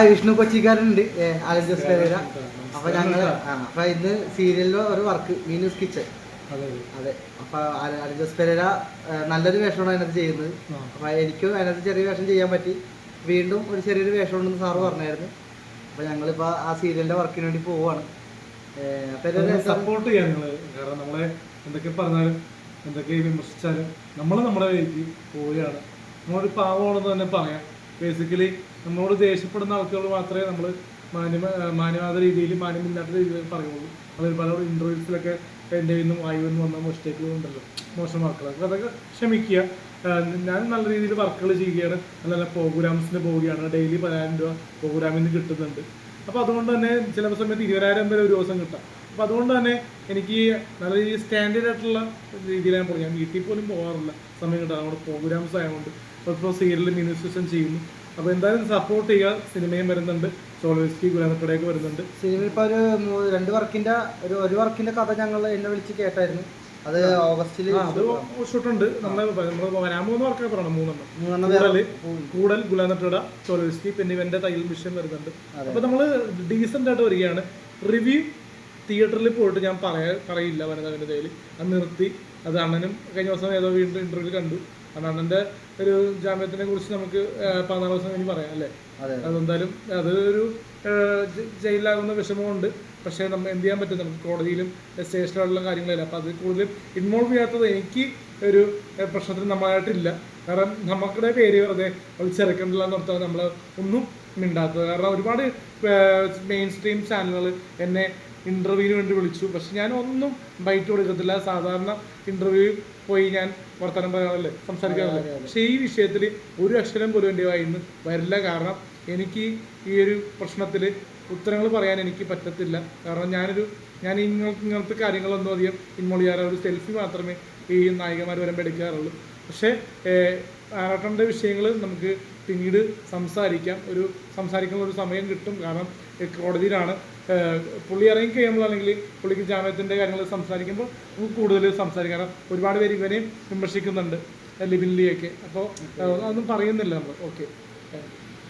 വിഷ്ണു കൊച്ചിക്കാരുണ്ട് അലൻ ജോസ് പെരേര. അപ്പൊ ഞങ്ങള് അപ്പൊ ഇന്ന് സീരിയലിലെ ഒരു വർക്ക് മീനൂസ് കിച്ചൺ. അതെ, അപ്പൊ അലൻ ജോസ് പെരേര നല്ലൊരു വേഷമാണ് അതിനകത്ത് ചെയ്യുന്നത്. അപ്പൊ എനിക്കും അതിനകത്ത് ചെറിയ വേഷം ചെയ്യാൻ പറ്റി. വീണ്ടും ഒരു ചെറിയൊരു വേഷം ഉണ്ടെന്ന് സാറ് പറഞ്ഞായിരുന്നു. അപ്പൊ ഞങ്ങളിപ്പോ ആ സീരിയലിന്റെ വർക്കിന് വേണ്ടി പോവാണ്. സപ്പോർട്ട് ചെയ്യാൻ നിങ്ങള്, കാരണം നമ്മളെ എന്തൊക്കെ പറഞ്ഞാലും എന്തൊക്കെ വിമർശിച്ചാലും നമ്മൾ നമ്മുടെ വേദിക്ക് പോവുകയാണ്. നമ്മളൊരു പാവമാണെന്ന് തന്നെ പറയാം. ബേസിക്കലി നമ്മളോട് ദേഷ്യപ്പെടുന്ന ആൾക്കാർ മാത്രമേ നമ്മൾ മാന്യമാത രീതിയിൽ, മാന്യമില്ലാത്ത രീതിയിൽ പറയുള്ളൂ. അത് പല ഇൻ്റർവ്യൂസിലൊക്കെ എൻ്റെ നിന്നും വായുവിൽ വന്ന മിസ്റ്റേക്കുകളുണ്ടല്ലോ, മോശം വർക്കുകൾ, അപ്പോൾ അതൊക്കെ ക്ഷമിക്കുക. ഞാൻ നല്ല രീതിയിൽ വർക്കുകൾ ചെയ്യുകയാണ്, നല്ല നല്ല പ്രോഗ്രാംസിന് പോവുകയാണ്. ഡെയിലി 10,000 രൂപ പ്രോഗ്രാമിൽ നിന്ന് കിട്ടുന്നുണ്ട്. അപ്പോൾ അതുകൊണ്ട് തന്നെ ചില സമയത്ത് 20,000 വരെ ഒരു ദിവസം കിട്ടാം. അപ്പോൾ അതുകൊണ്ട് തന്നെ എനിക്ക് നല്ല രീതിയിൽ സ്റ്റാൻഡേർഡ് ആയിട്ടുള്ള രീതിയിലാണ് പോകുന്നത്. ഞാൻ വീട്ടിൽ പോലും പോകാറില്ല, സമയം കിട്ടാം. നമ്മുടെ പ്രോഗ്രാംസ് ആയതുകൊണ്ട് ഇപ്പോൾ സീരിയൽ മിനിസ്റ്റേഷൻ ചെയ്യുന്നു. അപ്പോൾ എന്തായാലും സപ്പോർട്ട് ചെയ്യുക. സിനിമയും വരുന്നുണ്ട്, ചോളോസ്കി ഗുലാനപ്പടയൊക്കെ വരുന്നുണ്ട്. സിനിമ ഇപ്പോൾ ഒരു വർക്കിന്റെ കഥ ഞങ്ങൾ എന്നെ വിളിച്ച് കേട്ടായിരുന്നു. അത് ഓഗസ്റ്റിൽ അത് ഷൂട്ടുണ്ട്. നമ്മൾ വരാൻ പോകുന്ന വർക്കൊക്കെ പറയണം. 3 കൂടൽ ഗുലാനപ്പട, ചോളോസ്കി, പിന്നെ ഇവന്റെ തയ്യൽ മിഷൻ വരുന്നുണ്ട്. അപ്പോൾ നമ്മൾ ഡീസൻ്റ് ആയിട്ട് വരികയാണ്. റിവ്യൂ തിയേറ്ററിൽ പോയിട്ട് ഞാൻ പറയില്ല വനിതാവിൻ്റെ തയ്യൽ, അത് നിർത്തി. അത് അണ്ണനും കഴിഞ്ഞ ദിവസം ഏതോ വീണ്ടും ഇന്റർവ്യൂ കണ്ടു. അണ്ണൻ്റെ ഒരു ജാമ്യത്തിനെ കുറിച്ച് നമുക്ക് 14 ദിവസം കഴിഞ്ഞ് പറയാം അല്ലേ. അതെന്തായാലും അതൊരു ജയിലാകുന്ന വിഷമമുണ്ട്. പക്ഷേ നമ്മൾ എന്ത് ചെയ്യാൻ പറ്റും, നമുക്ക് കോടതിയിലും സ്റ്റേഷനിലുള്ള കാര്യങ്ങളില്ല. അപ്പോൾ അത് കൂടുതലും ഇൻവോൾവ് ചെയ്യാത്തത് എനിക്ക് ഒരു പ്രശ്നത്തിന് നമ്മളായിട്ടില്ല. കാരണം നമുക്കിടെ പേര് വെറുതെ ചെറുക്കണ്ടില്ല എന്ന് ഓർത്താൽ നമ്മൾ ഒന്നും മിണ്ടാത്തത്. കാരണം ഒരുപാട് മെയിൻ സ്ട്രീം ചാനലുകൾ എന്നെ ഇൻ്റർവ്യൂവിന് വേണ്ടി വിളിച്ചു, പക്ഷെ ഞാൻ ഒന്നും ബൈറ്റ് കൊടുക്കത്തില്ല. സാധാരണ ഇൻ്റർവ്യൂ പോയി ഞാൻ വർത്തമാനം പറയാറില്ലേ, സംസാരിക്കാറില്ല. പക്ഷേ ഈ വിഷയത്തിൽ ഒരു അക്ഷരം പോലും എൻ്റെ വായിൽ നിന്ന് വരില്ല. കാരണം എനിക്ക് ഈ ഒരു പ്രശ്നത്തിൽ ഉത്തരങ്ങൾ പറയാൻ എനിക്ക് പറ്റത്തില്ല. കാരണം ഞാൻ ഇങ്ങനത്തെ കാര്യങ്ങളൊന്നും അധികം ഇൻവോൾവ് ചെയ്യാറ്, ഒരു സെൽഫി മാത്രമേ ഈ നായികമാർ വരുമ്പോൾ എടുക്കാറുള്ളൂ. പക്ഷേ ആറാട്ടൻ്റെ വിഷയങ്ങൾ നമുക്ക് പിന്നീട് സംസാരിക്കാനുള്ള ഒരു സമയം കിട്ടും. കാരണം കോടതിയിലാണ് പുള്ളി ഇറങ്ങി കഴിയുമ്പോൾ, അല്ലെങ്കിൽ പുള്ളിക്ക് ജാമ്യത്തിൻ്റെ കാര്യങ്ങൾ സംസാരിക്കുമ്പോൾ നമുക്ക് കൂടുതൽ സംസാരിക്കാം. കാരണം ഒരുപാട് പേര് ഇവരെയും വിമർശിക്കുന്നുണ്ട്, ലിബിൻലിയൊക്കെ. അപ്പോൾ അതൊന്നും പറയുന്നില്ല നമ്മൾ. ഓക്കെ.